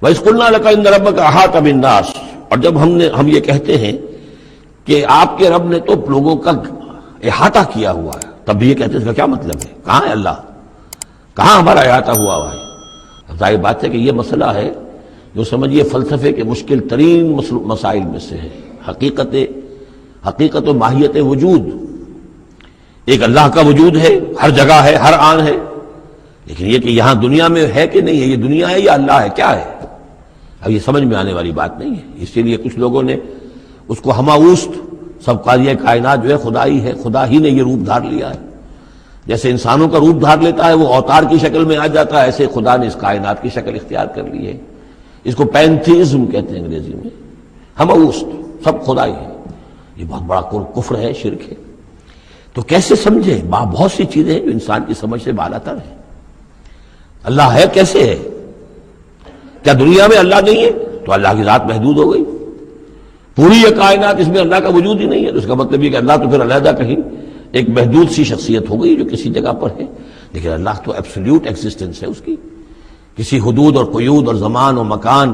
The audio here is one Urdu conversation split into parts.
وَإِذْ قُلْنَا لَكَ إِنَّ رَبَّكَ أَحَاطَ بِالنَّاسِ، اور جب ہم یہ کہتے ہیں کہ آپ کے رب نے تو لوگوں کا احاطہ کیا ہوا ہے، تب بھی یہ کہتے ہیں اس کا کیا مطلب ہے؟ کہاں ہے اللہ؟ کہاں ہمارا احاطہ ہوا ہوا ہے؟ ظاہر بات ہے کہ یہ مسئلہ ہے جو سمجھیے فلسفے کے مشکل ترین مسائل میں سے ہے، حقیقت و ماہیت وجود۔ ایک اللہ کا وجود ہے، ہر جگہ ہے، ہر آن ہے، لیکن یہ کہ یہاں دنیا میں ہے کہ نہیں ہے، یہ دنیا ہے یا اللہ ہے، کیا ہے؟ اب یہ سمجھ میں آنے والی بات نہیں ہے۔ اسی لیے کچھ لوگوں نے اس کو ہماوست سب قاضی کائنات جو ہے خدا ہی ہے، خدا ہی نے یہ روپ دھار لیا ہے۔ جیسے انسانوں کا روپ دھار لیتا ہے وہ اوتار کی شکل میں آ جاتا ہے، ایسے خدا نے اس کائنات کی شکل اختیار کر لی ہے۔ اس کو پینتھیزم کہتے ہیں انگریزی میں، ہماوست، سب خدا ہی ہے۔ یہ بہت بڑا کفر ہے، شرک ہے۔ تو کیسے سمجھے؟ بہت سی چیزیں ہیں جو انسان کی سمجھ سے بالا تر ہیں۔ اللہ ہے کیسے ہے؟ کیا دنیا میں اللہ نہیں ہے تو اللہ کی ذات محدود ہو گئی؟ پوری یہ کائنات اس میں اللہ کا وجود ہی نہیں ہے تو اس کا مطلب یہ کہ اللہ تو پھر علیحدہ کہیں ایک محدود سی شخصیت ہو گئی جو کسی جگہ پر ہے، لیکن اللہ تو ایبسلیوٹ ایگزسٹنس ہے اس کی، کسی حدود اور قیود اور زمان اور مکان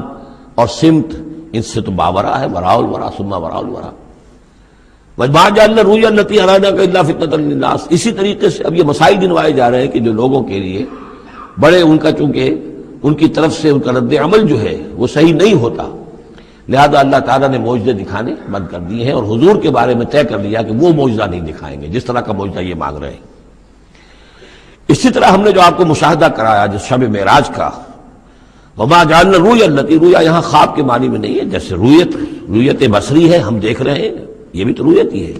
اور سمت ان سے تو باورا ہے، وراء الورا ثم وراء الورا۔ وَمَا جَعَلْنَا الرُّؤْيَا الَّتِي أَرَيْنَاكَ إِلَّا فِتْنَةً لِلنَّاسِ۔ اسی طریقے سے اب یہ مسائل گنوائے جا رہے ہیں کہ جو لوگوں کے لیے بڑے ان کا چونکہ ان کی طرف سے ان کا رد عمل جو ہے وہ صحیح نہیں ہوتا، لہذا اللہ تعالیٰ نے معجزے دکھانے بند کر دیے ہیں اور حضور کے بارے میں طے کر لیا کہ وہ معجزہ نہیں دکھائیں گے جس طرح کا معجزہ یہ مانگ رہے ہیں۔ اسی طرح ہم نے جو آپ کو مشاہدہ کرایا جس شب معراج کا، وما جعلنا الرؤيا التي، رؤیا یہاں خواب کے معنی میں نہیں ہے، جیسے رؤیت بصری ہے، ہم دیکھ رہے ہیں، یہ بھی تو رؤیت ہی ہے،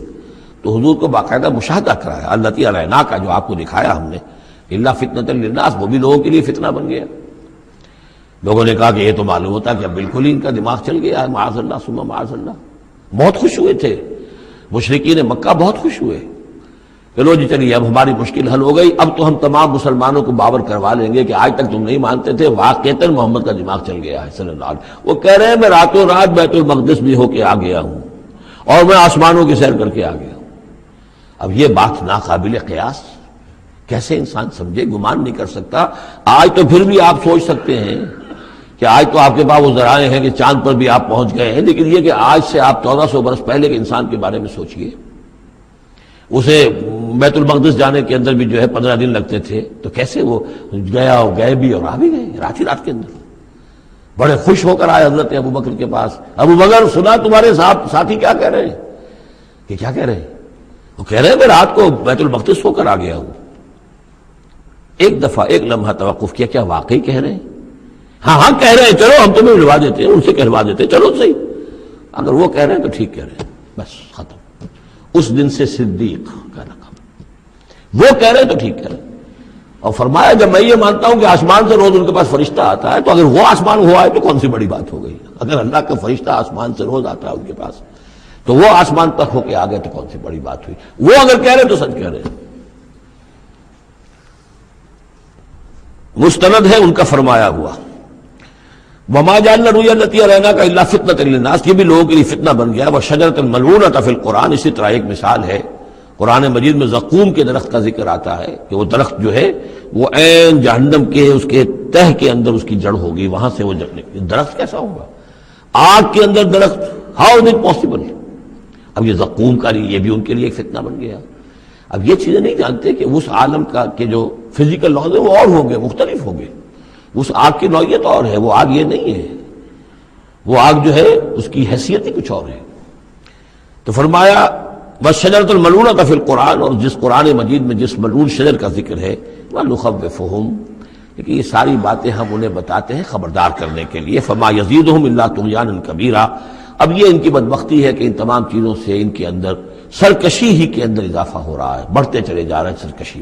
تو حضور کو باقاعدہ مشاہدہ کرایا، التي اریناک جو آپ کو دکھایا ہم نے، الا فتنۃ للناس، وہ بھی لوگوں کے لیے فتنہ بن گیا۔ لوگوں نے کہا کہ یہ تو معلوم ہوتا کہ اب بالکل ہی ان کا دماغ چل گیا ہے، معاذ اللہ ثم معاذ اللہ۔ بہت خوش ہوئے تھے مشرکین مکہ، بہت خوش ہوئے، چلو جی چلیے اب ہماری مشکل حل ہو گئی، اب تو ہم تمام مسلمانوں کو باور کروا لیں گے کہ آج تک تم نہیں مانتے تھے، واقعتاً محمد کا دماغ چل گیا ہے صلی اللہ علیہ وسلم۔ وہ کہہ رہے ہیں میں راتوں رات بیت المقدس بھی ہو کے آ گیا ہوں اور میں آسمانوں کی سیر کر کے آ گیا ہوں۔ اب یہ بات ناقابل قیاس، کیسے انسان سمجھے، گمان نہیں کر سکتا۔ آج تو پھر بھی آپ سوچ سکتے ہیں کہ آج تو آپ کے پاس وہ ذرائع ہیں کہ چاند پر بھی آپ پہنچ گئے ہیں، لیکن یہ کہ آج سے آپ 1400 برس پہلے کے انسان کے بارے میں سوچئے، اسے بیت المقدس جانے کے اندر بھی جو ہے 15 دن لگتے تھے، تو کیسے وہ گیا اور گئے بھی اور آ بھی گئے رات ہی رات کے اندر۔ بڑے خوش ہو کر آئے حضرت ابو بکر کے پاس، ابو بکر سنا تمہارے ساتھی کیا کہہ رہے ہیں؟ کہ کیا کہہ رہے ہیں؟ وہ کہہ رہے ہیں میں رات کو بیت المقدس ہو کر آ گیا ہوں۔ ایک دفعہ ایک لمحہ توقف کیا، کیا واقعی کہہ رہے ہیں؟ ہاں کہہ رہے ہیں، چلو ہم تمہیں ملوا دیتے ہیں، ان سے کہلوا دیتے ہیں، چلو صحیح، اگر وہ کہہ رہے ہیں تو ٹھیک کہہ رہے ہیں، بس ختم۔ اس دن سے صدیق کا لقب، وہ کہہ رہے ہیں تو ٹھیک کہہ رہے ہیں۔ اور فرمایا جب میں یہ مانتا ہوں کہ آسمان سے روز ان کے پاس فرشتہ آتا ہے، تو اگر وہ آسمان ہوا ہے تو کون سی بڑی بات ہو گئی؟ اگر اللہ کا فرشتہ آسمان سے روز آتا ہے ان کے پاس تو وہ آسمان تک ہو کے آ گئے تو کون سی بڑی بات ہوئی؟ وہ اگر کہہ رہے تو سچ کہہ رہے ہیں۔ مستند ہے ان کا فرمایا ہوا، وما جعلنا الرؤيا التي اريناك الا فتنة للناس، یہ بھی لوگوں کے لیے فتنہ بن گیا۔ وشجرة ملعونة في القرآن، اسی طرح ایک مثال ہے قرآن مجید میں زقوم کے درخت کا ذکر آتا ہے کہ وہ درخت جو ہے وہ عین جہنم کے اس کے تہ کے اندر اس کی جڑ ہوگی، وہاں سے وہ درخت کیسا ہوگا؟ آگ کے اندر درخت، ہاؤ از اٹ پاسبل؟ اب یہ زقوم کا یہ بھی ان کے لیے ایک فتنہ بن گیا۔ اب یہ چیزیں نہیں جانتے کہ اس عالم کا کہ جو فزیکل لاز ہے وہ اور ہوں گے، مختلف ہوں گے، اس آگ کی نوعیت اور ہے، وہ آگ یہ نہیں ہے، وہ آگ جو ہے اس کی حیثیت ہی کچھ اور ہے۔ تو فرمایا وَالشَّجَرَةُ الْمَلْعُونَةُ فِي الْقُرْآنِ، اور جس قرآن مجید میں جس ملعون شجر کا ذکر ہے، وَنُخَوِّفُهُمْ، لیکن یہ ساری باتیں ہم انہیں بتاتے ہیں خبردار کرنے کے لیے، فَمَا يَزِيدُهُمْ إِلَّا طُغْيَانًا كَبِيرًا۔ اب یہ ان کی بدبختی ہے کہ ان تمام چیزوں سے ان کے اندر سرکشی ہی کے اندر اضافہ ہو رہا ہے، بڑھتے چلے جا رہے ہیں سرکشی۔